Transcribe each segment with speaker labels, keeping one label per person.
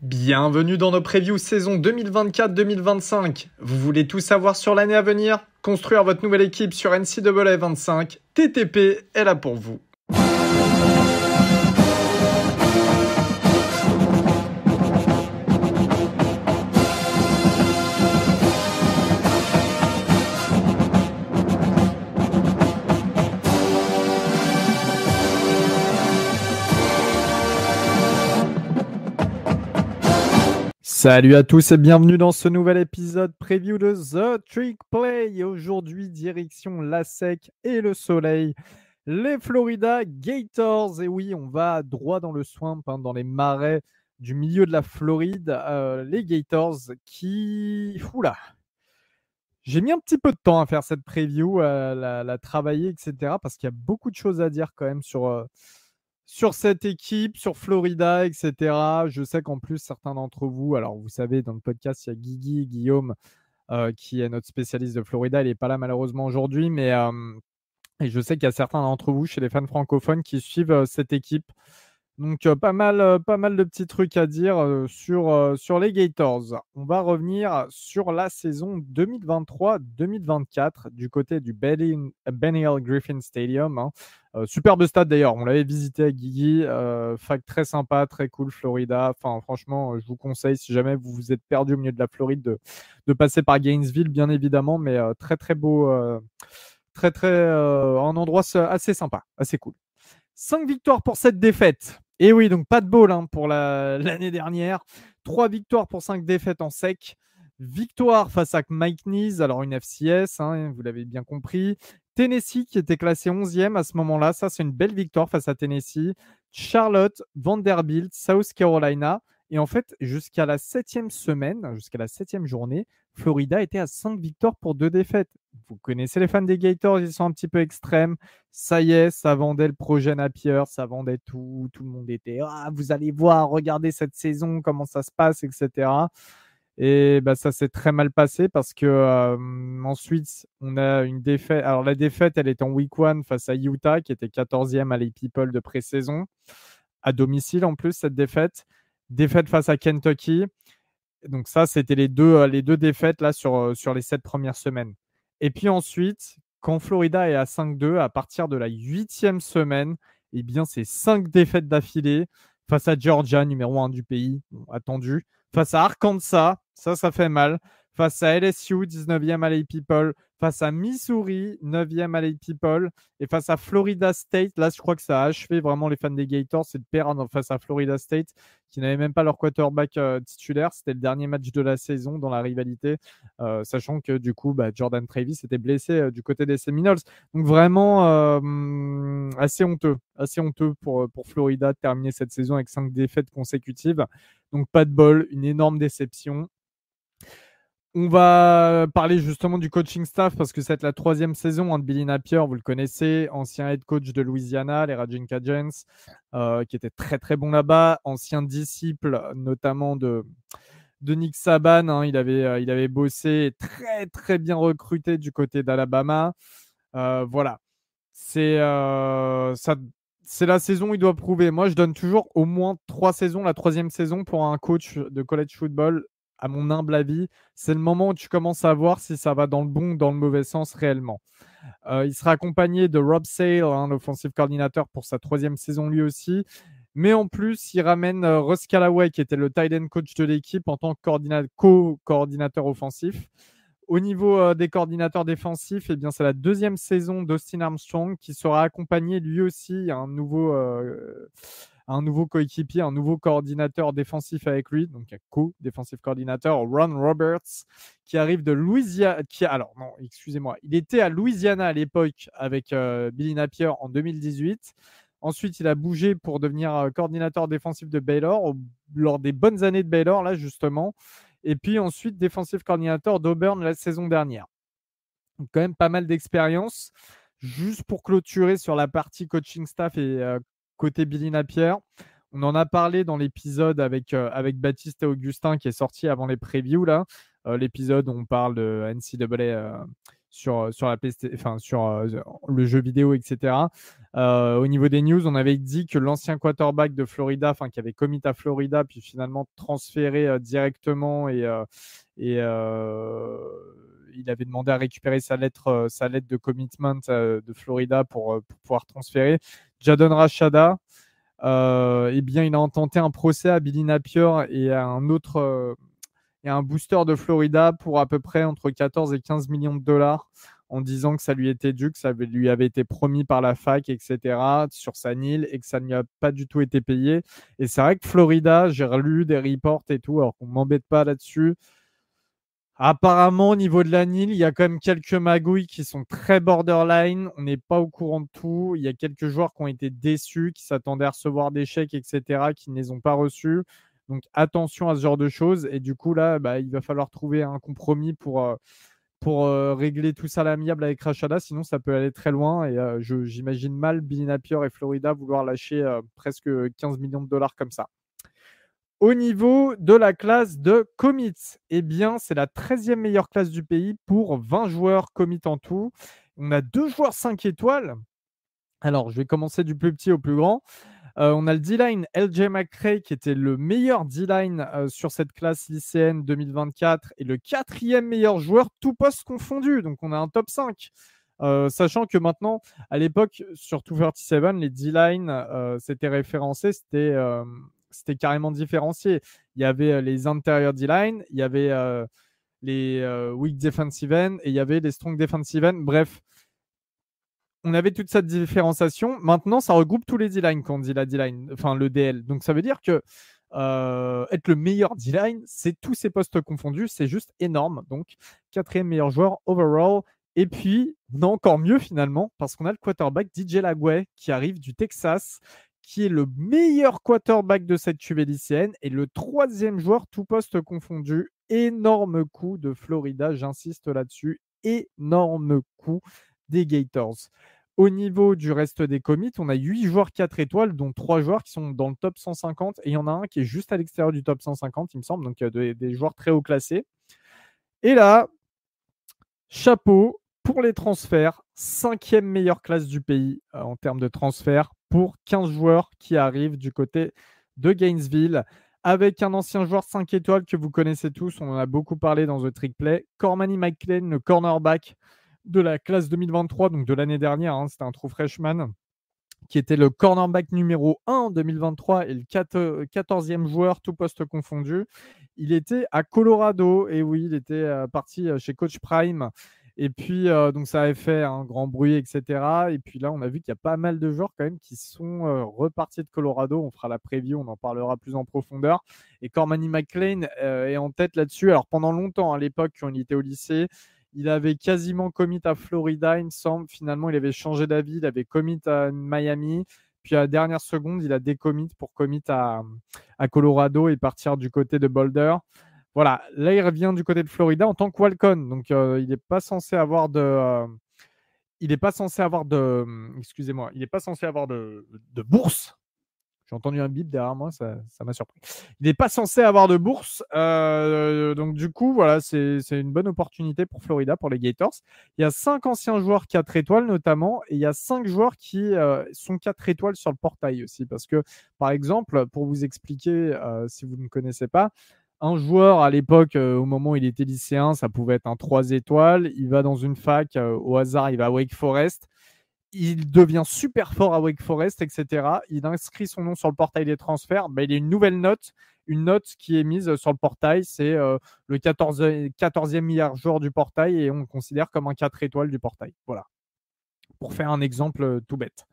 Speaker 1: Bienvenue dans nos previews saison 2024-2025. Vous voulez tout savoir sur l'année à venir? Construire votre nouvelle équipe sur NCAA 25, TTP est là pour vous. Salut à tous et bienvenue dans ce nouvel épisode preview de The Trick Play. Et aujourd'hui, direction la SEC et le soleil, les Florida Gators. Et oui, on va droit dans le swamp, dans les marais du milieu de la Floride. Les Gators qui... Oula, j'ai mis un petit peu de temps à faire cette preview, la travailler, etc. Parce qu'il y a beaucoup de choses à dire quand même sur cette équipe, sur Florida, etc. Je sais qu'en plus, certains d'entre vous, alors vous savez, dans le podcast, il y a Guillaume, qui est notre spécialiste de Florida. Il n'est pas là malheureusement aujourd'hui, mais et je sais qu'il y a certains d'entre vous, chez les fans francophones, qui suivent cette équipe. Donc, pas mal de petits trucs à dire sur les Gators. On va revenir sur la saison 2023-2024 du côté du Ben Hill Griffin Stadium. Superbe stade d'ailleurs, on l'avait visité avec Guigui. Fac très sympa, très cool, Florida. Enfin, franchement, je vous conseille, si jamais vous vous êtes perdu au milieu de la Floride, de passer par Gainesville, bien évidemment, mais très très beau, un endroit assez sympa, assez cool. 5 victoires pour cette défaite. Et oui, donc pas de bowl pour l'année dernière. 3 victoires pour 5 défaites en sec. Victoire face à Mike Neese, alors une FCS, vous l'avez bien compris. Tennessee qui était classé 11e à ce moment-là. Ça, c'est une belle victoire face à Tennessee. Charlotte, Vanderbilt, South Carolina. Et en fait, jusqu'à la 7e semaine, jusqu'à la 7e journée, Florida était à 5 victoires pour 2 défaites. Vous connaissez les fans des Gators, ils sont un petit peu extrêmes. Ça y est, ça vendait le projet Napier, ça vendait tout. Tout le monde était « Ah, vous allez voir, regardez cette saison, comment ça se passe, etc. » Et ça s'est très mal passé parce que ensuite, on a une défaite. Alors, la défaite, elle est en week 1 face à Utah, qui était 14e à l'A-People de pré-saison. À domicile, en plus, cette défaite. Défaite face à Kentucky. Donc ça, c'était les deux défaites là sur les 7 premières semaines. Et puis ensuite, quand Florida est à 5-2, à partir de la 8e semaine, eh bien, c'est 5 défaites d'affilée face à Georgia, numéro 1 du pays, attendu. Face à Arkansas, ça fait mal. Face à LSU, 19e à l'A-People. Face à Missouri, 9e à l'A-People. Et face à Florida State, là, je crois que ça a achevé vraiment les fans des Gators, c'est de perdre face à Florida State, qui n'avait même pas leur quarterback titulaire. C'était le dernier match de la saison dans la rivalité, sachant que du coup, Jordan Travis était blessé du côté des Seminoles. Donc vraiment assez honteux pour Florida de terminer cette saison avec 5 défaites consécutives. Donc pas de bol, une énorme déception. On va parler justement du coaching staff parce que c'est la 3e saison de Billy Napier, vous le connaissez, ancien head coach de Louisiana, les Raging Cajuns, qui était très très bon là-bas, ancien disciple notamment de Nick Saban, il avait bossé, très très bien recruté du côté d'Alabama. Voilà, c'est la saison où il doit prouver. Moi, je donne toujours au moins 3 saisons, la 3e saison pour un coach de college football. À mon humble avis, c'est le moment où tu commences à voir si ça va dans le bon ou dans le mauvais sens réellement. Il sera accompagné de Rob Sale, l'offensive coordinateur, pour sa 3e saison lui aussi. Mais en plus, il ramène Russ Callaway, qui était le tight end coach de l'équipe en tant que co-coordinateur offensif. Au niveau des coordinateurs défensifs, eh bien, c'est la 2e saison d'Austin Armstrong qui sera accompagné lui aussi un nouveau coéquipier, un nouveau coordinateur défensif avec lui, donc un co-défensif coordinateur, Ron Roberts, qui arrive de Louisiana. Il était à Louisiana à l'époque avec Billy Napier en 2018. Ensuite, il a bougé pour devenir coordinateur défensif de Baylor lors des bonnes années de Baylor, là justement. Et puis ensuite, défensif coordinateur d'Auburn la saison dernière. Donc, quand même pas mal d'expérience. Juste pour clôturer sur la partie coaching staff et côté Billy Napier, on en a parlé dans l'épisode avec Baptiste et Augustin qui est sorti avant les previews. Là. L'épisode où on parle de NCAA sur la enfin, sur le jeu vidéo, etc. Au niveau des news, on avait dit que l'ancien quarterback de Florida, qui avait commit à Florida, puis finalement transféré directement et il avait demandé à récupérer sa lettre de commitment de Florida pour pouvoir transférer. Jadon Rashada, eh bien, il a intenté un procès à Billy Napier et à un booster de Florida pour à peu près entre 14 et 15 millions de dollars en disant que ça lui était dû, que ça lui avait été promis par la fac, etc., sur sa NIL et que ça ne lui a pas du tout été payé. Et c'est vrai que Florida, j'ai relu des reports et tout, alors qu'on ne m'embête pas là-dessus. Apparemment, au niveau de la NIL, il y a quand même quelques magouilles qui sont très borderline. On n'est pas au courant de tout. Il y a quelques joueurs qui ont été déçus, qui s'attendaient à recevoir des chèques, etc., qui ne les ont pas reçus. Donc attention à ce genre de choses. Et du coup, là, il va falloir trouver un compromis pour régler tout ça à l'amiable avec Rashada. Sinon, ça peut aller très loin. Et j'imagine mal Billy Napier et Florida vouloir lâcher presque 15 millions de dollars comme ça. Au niveau de la classe de commits, eh bien, c'est la 13e meilleure classe du pays pour 20 joueurs commits en tout. On a 2 joueurs 5 étoiles. Alors, je vais commencer du plus petit au plus grand. On a le D-line LJ McCray qui était le meilleur D-line sur cette classe lycéenne 2024 et le 4e meilleur joueur, tout poste confondu. Donc, on a un top 5. Sachant que maintenant, à l'époque, sur 237, les D-line, c'était référencé, c'était carrément différencié. Il y avait les intérieurs D-line, il y avait les weak defensive end et il y avait les strong defensive end. Bref, on avait toute cette différenciation. Maintenant, ça regroupe tous les D-line quand on dit la D-line, enfin le DL. Donc, ça veut dire que être le meilleur D-line, c'est tous ces postes confondus. C'est juste énorme. Donc, 4e meilleur joueur overall. Et puis, on a encore mieux finalement, parce qu'on a le quarterback DJ Lagway qui arrive du Texas, qui est le meilleur quarterback de cette QV lycéenne et le 3e joueur, tout poste confondu. Énorme coup de Florida, j'insiste là-dessus. Énorme coup des Gators. Au niveau du reste des commits, on a 8 joueurs 4 étoiles, dont 3 joueurs qui sont dans le top 150 et il y en a un qui est juste à l'extérieur du top 150, il me semble, donc des joueurs très haut classés. Et là, chapeau pour les transferts, 5e meilleure classe du pays en termes de transferts pour 15 joueurs qui arrivent du côté de Gainesville avec un ancien joueur 5 étoiles que vous connaissez tous, on en a beaucoup parlé dans The Trick Play, Cormani McLean, le cornerback de la classe 2023, donc de l'année dernière, c'était un true freshman, qui était le cornerback numéro 1 en 2023 et le 14e joueur, tout poste confondu. Il était à Colorado, et oui, il était parti chez Coach Prime. Et puis, donc ça avait fait un grand bruit, etc. Et puis là, on a vu qu'il y a pas mal de joueurs quand même qui sont repartis de Colorado. On fera la preview, on en parlera plus en profondeur. Et Cormani McLean est en tête là-dessus. Alors pendant longtemps, à l'époque, quand il était au lycée, il avait quasiment commit à Florida, il me semble. Finalement, il avait changé d'avis. Il avait commit à Miami. Puis à la dernière seconde, il a décommit pour commit à Colorado et partir du côté de Boulder. Voilà, là, il revient du côté de Florida en tant que Walcon. Donc, il n'est pas censé avoir de... il n'est pas censé avoir de... excusez-moi. Il n'est pas censé avoir de bourse. J'ai entendu un bip derrière moi, ça m'a surpris. Il n'est pas censé avoir de bourse. Donc, du coup, voilà, c'est une bonne opportunité pour Florida, pour les Gators. Il y a 5 anciens joueurs 4 étoiles, notamment, et il y a 5 joueurs qui sont 4 étoiles sur le portail aussi. Parce que, par exemple, pour vous expliquer, si vous ne connaissez pas, un joueur à l'époque, au moment où il était lycéen, ça pouvait être un 3 étoiles. Il va dans une fac, au hasard, il va à Wake Forest. Il devient super fort à Wake Forest, etc. Il inscrit son nom sur le portail des transferts. Il y a une nouvelle note, une note qui est mise sur le portail. C'est le 14e meilleur joueur du portail et on le considère comme un 4 étoiles du portail. Voilà, pour faire un exemple tout bête.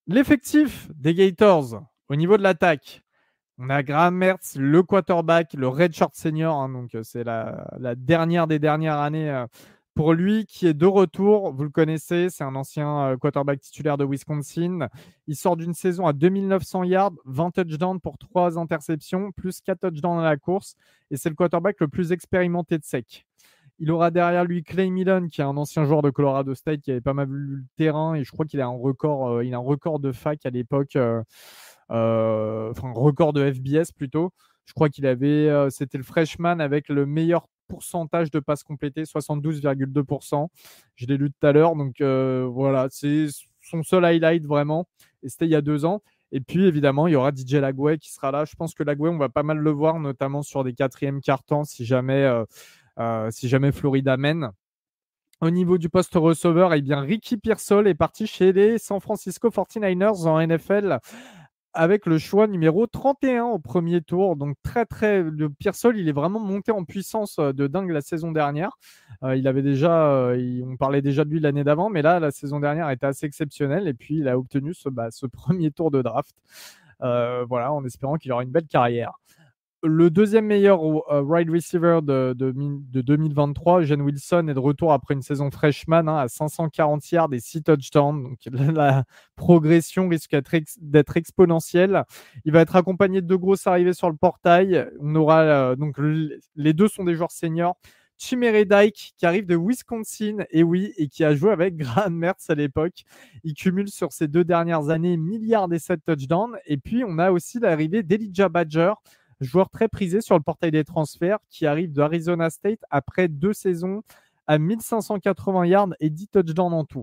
Speaker 1: L'effectif des Gators au niveau de l'attaque, on a Graham Mertz, le quarterback, le redshirt senior. Donc c'est la dernière des dernières années pour lui, qui est de retour. Vous le connaissez, c'est un ancien quarterback titulaire de Wisconsin. Il sort d'une saison à 2900 yards, 20 touchdowns pour 3 interceptions, plus 4 touchdowns à la course. Et c'est le quarterback le plus expérimenté de SEC. Il aura derrière lui Clay Millen, qui est un ancien joueur de Colorado State, qui avait pas mal vu le terrain. Et je crois qu'il a un record de fac à l'époque. Record de FBS plutôt. Je crois qu'il avait, c'était le freshman avec le meilleur pourcentage de passes complétées, 72,2%. Je l'ai lu tout à l'heure, donc voilà, c'est son seul highlight vraiment, et c'était il y a 2 ans. Et puis évidemment, il y aura DJ Lagway qui sera là. Je pense que Lagway, on va pas mal le voir, notamment sur des quatrièmes cartons si jamais Florida mène. Au niveau du poste receveur, eh bien, Ricky Pearsall est parti chez les San Francisco 49ers en NFL avec le choix numéro 31 au premier tour. Donc le Pearsall, il est vraiment monté en puissance de dingue la saison dernière. On parlait déjà de lui l'année d'avant, mais là, la saison dernière était assez exceptionnelle. Et puis, il a obtenu ce premier tour de draft. Voilà, en espérant qu'il aura une belle carrière. Le deuxième meilleur wide receiver de 2023, Gene Wilson, est de retour après une saison freshman à 540 yards et 6 touchdowns. Donc la progression risque d'être exponentielle. Il va être accompagné de 2 grosses arrivées sur le portail. On aura les deux sont des joueurs seniors. Chimere Dike qui arrive de Wisconsin, et qui a joué avec Graham Mertz à l'époque. Il cumule sur ces 2 dernières années milliards et 7 touchdowns. Et puis on a aussi l'arrivée d'Elijah Badger, joueur très prisé sur le portail des transferts, qui arrive d'Arizona State après 2 saisons à 1580 yards et 10 touchdowns en tout.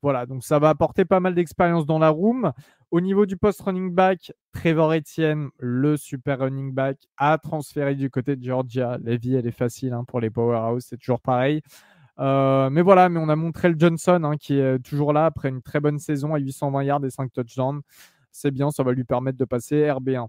Speaker 1: Voilà, donc ça va apporter pas mal d'expérience dans la room. Au niveau du post running back, Trevor Etienne, le super running back, a transféré du côté de Georgia. La vie, elle est facile pour les powerhouse, c'est toujours pareil. Mais on a montré le Johnson qui est toujours là après une très bonne saison à 820 yards et 5 touchdowns. C'est bien, ça va lui permettre de passer RB1.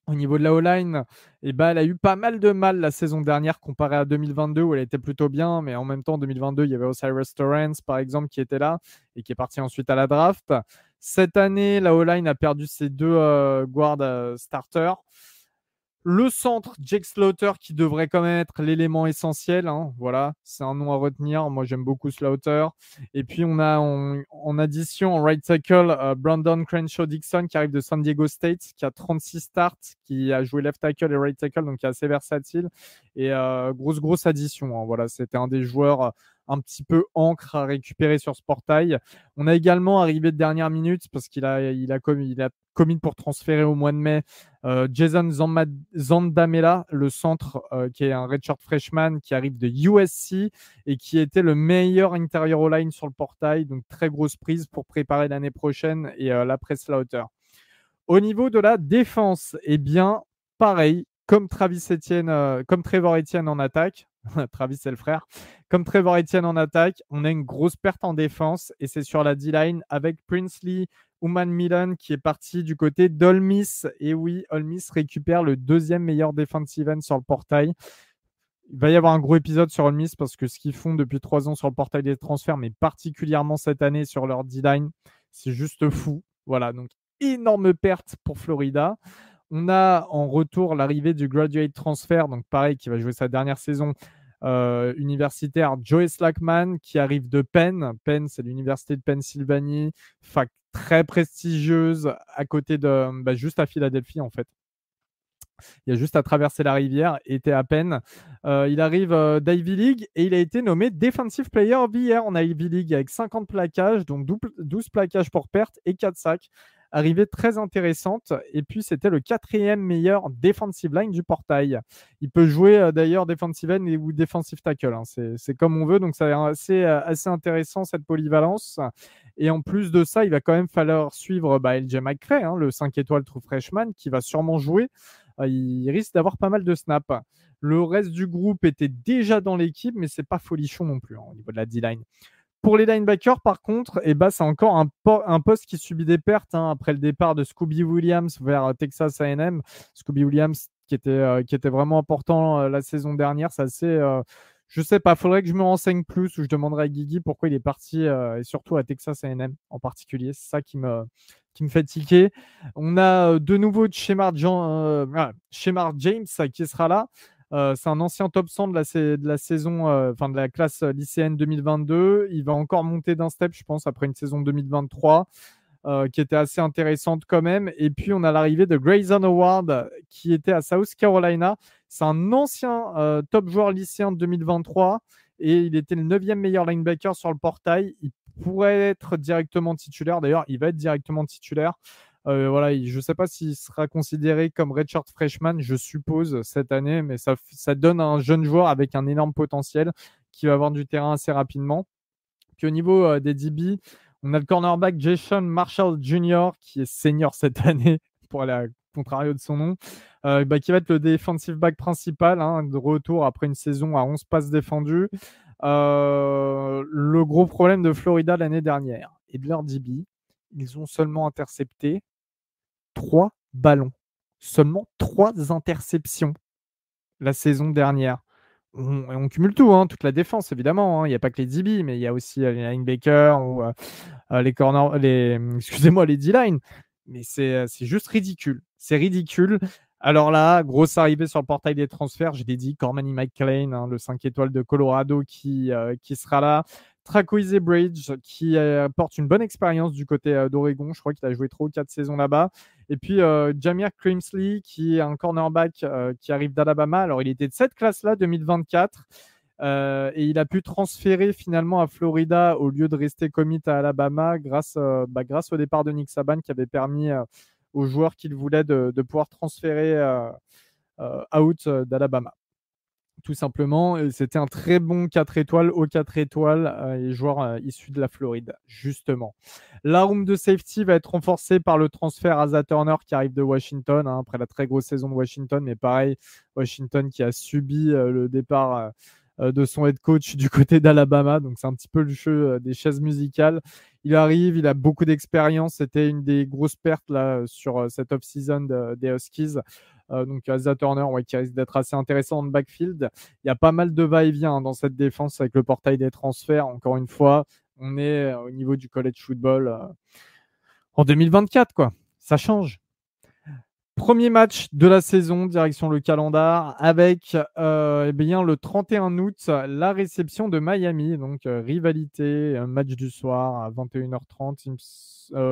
Speaker 1: Au niveau de la O-line, elle a eu pas mal de mal la saison dernière comparée à 2022 où elle était plutôt bien, mais en même temps, en 2022, il y avait Osiris Torrance, par exemple, qui était là et qui est parti ensuite à la draft. Cette année, la O-line a perdu ses 2 guards starters. Le centre, Jake Slaughter, qui devrait quand même être l'élément essentiel. Voilà, c'est un nom à retenir. Moi, j'aime beaucoup Slaughter. Et puis, on a en addition en right tackle Brandon Crenshaw-Dixon qui arrive de San Diego State, qui a 36 starts, qui a joué left tackle et right tackle, donc qui est assez versatile. Et grosse addition. Voilà, c'était un des joueurs un petit peu encre à récupérer sur ce portail. On a également arrivé de dernière minute parce qu'il a commis pour transférer au mois de mai Jason Zandamela, le centre qui est un redshirt freshman qui arrive de USC et qui était le meilleur intérieur O-line sur le portail. Donc très grosse prise pour préparer l'année prochaine et l'après Slaughter. Au niveau de la défense, pareil, comme Trevor Etienne en attaque. Travis, c'est le frère. Comme Trevor Etienne en attaque, on a une grosse perte en défense et c'est sur la D-line avec Princely Umanmielen qui est parti du côté d'Ole Miss. Et oui, Ole Miss récupère le 2e meilleur defensive end sur le portail. Il va y avoir un gros épisode sur Ole Miss parce que ce qu'ils font depuis 3 ans sur le portail des transferts, mais particulièrement cette année sur leur D-line, c'est juste fou. Voilà, donc énorme perte pour Florida. On a en retour l'arrivée du graduate transfer, donc pareil, qui va jouer sa dernière saison universitaire, Joey Slackman, qui arrive de Penn. Penn, c'est l'université de Pennsylvanie, fac très prestigieuse à côté de, juste à Philadelphie en fait. Il y a juste à traverser la rivière et était à Penn. Il arrive d'Ivy League et il a été nommé Defensive Player of the Year en Ivy League avec 50 plaquages, donc 12 plaquages pour perte et 4 sacs. Arrivée très intéressante. Et puis, c'était le 4e meilleur defensive line du portail. Il peut jouer d'ailleurs defensive end ou defensive tackle. C'est comme on veut. Donc, c'est assez intéressant cette polyvalence. Et en plus de ça, il va quand même falloir suivre LJ McCray, le 5 étoiles true freshman, qui va sûrement jouer. Il risque d'avoir pas mal de snaps. Le reste du groupe était déjà dans l'équipe, mais c'est pas folichon non plus au niveau de la D-line. Pour les linebackers, par contre, c'est encore un poste qui subit des pertes après le départ de Scooby Williams vers Texas A&M. Scooby Williams qui était vraiment important la saison dernière. C'est assez... je sais pas, faudrait que je me renseigne plus ou je demanderai à Guigui pourquoi il est parti et surtout à Texas A&M en particulier. C'est ça qui me fait tiquer. On a de nouveau Shemar James qui sera là. C'est un ancien top 100 de la saison, de la classe lycéenne 2022. Il va encore monter d'un step, je pense, après une saison 2023 qui était assez intéressante quand même. Et puis, on a l'arrivée de Grayson Howard qui était à South Carolina. C'est un ancien top joueur lycéen de 2023 et il était le 9e meilleur linebacker sur le portail. Il pourrait être directement titulaire. D'ailleurs, il va être directement titulaire. Voilà, je ne sais pas s'il sera considéré comme redshirt freshman, je suppose, cette année, mais ça donne un jeune joueur avec un énorme potentiel qui va avoir du terrain assez rapidement. Puis au niveau des DB, on a le cornerback Jason Marshall Jr. qui est senior cette année, pour aller à contrario de son nom, qui va être le defensive back principal, hein, de retour après une saison à 11 passes défendues. Le gros problème de Florida l'année dernière et de leur DB, ils ont seulement intercepté 3 ballons. Seulement 3 interceptions la saison dernière. On cumule tout, hein, toute la défense, évidemment. Il n'y a pas que les DB, mais il y a aussi les linebackers ou les corners, excusez-moi, les D-line. Mais c'est juste ridicule. C'est ridicule. Alors là, grosse arrivée sur le portail des transferts. Je l'ai dit, Cormany McClain, hein, le 5 étoiles de Colorado qui sera là. Traquise Bridge qui porte une bonne expérience du côté d'Oregon. Je crois qu'il a joué 3 ou 4 saisons là-bas. Et puis Jamir Crimsley qui est un cornerback qui arrive d'Alabama. Alors il était de cette classe-là, 2024. Et il a pu transférer finalement à Florida au lieu de rester commit à Alabama grâce au départ de Nick Saban qui avait permis aux joueurs qu'il voulait de pouvoir transférer out d'Alabama. Tout simplement, c'était un très bon 4 étoiles aux 4 étoiles et joueur issu de la Floride, justement. La room de safety va être renforcée par le transfert Asa Turner qui arrive de Washington, hein, après la très grosse saison de Washington, mais pareil, Washington qui a subi le départ de son head coach du côté d'Alabama, donc c'est un petit peu le jeu des chaises musicales. Il arrive, il a beaucoup d'expérience, c'était une des grosses pertes là, sur cette off-season des Huskies. Donc Asa Turner, qui risque d'être assez intéressant dans le backfield. Il y a pas mal de va-et-vient dans cette défense avec le portail des transferts. Encore une fois, on est au niveau du college football en 2024, quoi. Ça change. Premier match de la saison, direction le calendar, avec le 31 août, la réception de Miami. Donc, rivalité, un match du soir à 21h30.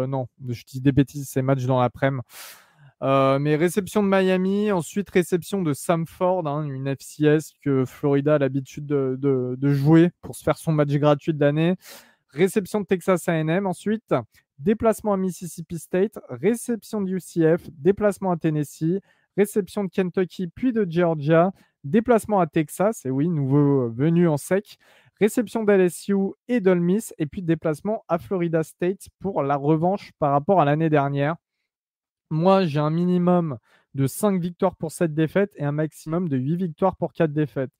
Speaker 1: Non, je dis des bêtises, c'est match dans l'après-midi. Mais réception de Miami, ensuite réception de Samford, hein, une FCS que Florida a l'habitude de jouer pour se faire son match gratuit de l'année. Réception de Texas A&M ensuite, déplacement à Mississippi State, réception de UCF, déplacement à Tennessee, réception de Kentucky puis de Georgia, déplacement à Texas, et oui, nouveau venu en sec, réception d'LSU et d'Ole Miss, et puis déplacement à Florida State pour la revanche par rapport à l'année dernière. Moi, j'ai un minimum de 5 victoires pour 7 défaites et un maximum de 8 victoires pour 4 défaites.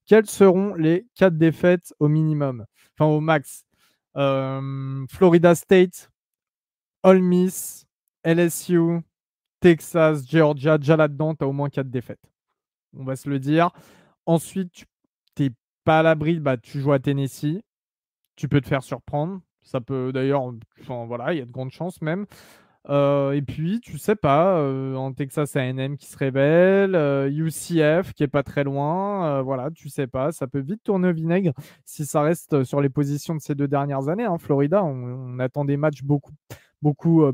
Speaker 1: Quelles seront les 4 défaites au minimum? Enfin, au max. Florida State, Ole Miss, LSU, Texas, Georgia. Déjà là-dedans, tu as au moins 4 défaites. On va se le dire. Ensuite, tu n'es pas à l'abri, tu joues à Tennessee. Tu peux te faire surprendre. Ça peut d'ailleurs, voilà, il y a de grandes chances même. Et puis, tu sais pas, en Texas A&M qui se révèle, UCF qui est pas très loin, voilà, tu sais pas, ça peut vite tourner au vinaigre si ça reste sur les positions de ces 2 dernières années, hein. Florida, on attend des matchs beaucoup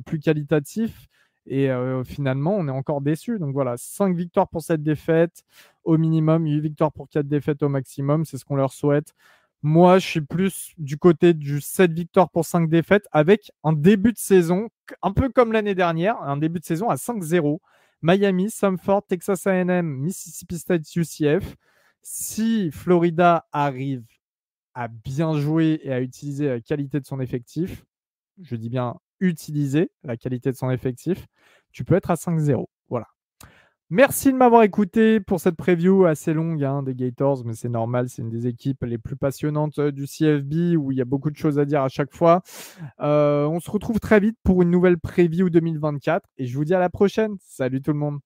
Speaker 1: plus qualitatifs et finalement, on est encore déçus. Donc voilà, 5 victoires pour 7 défaites au minimum, 8 victoires pour 4 défaites au maximum, c'est ce qu'on leur souhaite. Moi, je suis plus du côté du 7 victoires pour 5 défaites avec un début de saison, un peu comme l'année dernière, un début de saison à 5-0. Miami, Samford, Texas A&M, Mississippi State, UCF. Si Florida arrive à bien jouer et à utiliser la qualité de son effectif, je dis bien utiliser la qualité de son effectif, tu peux être à 5-0. Voilà. Merci de m'avoir écouté pour cette preview assez longue, hein, des Gators, mais c'est normal, c'est une des équipes les plus passionnantes du CFB où il y a beaucoup de choses à dire à chaque fois. On se retrouve très vite pour une nouvelle preview 2024 et je vous dis à la prochaine. Salut tout le monde.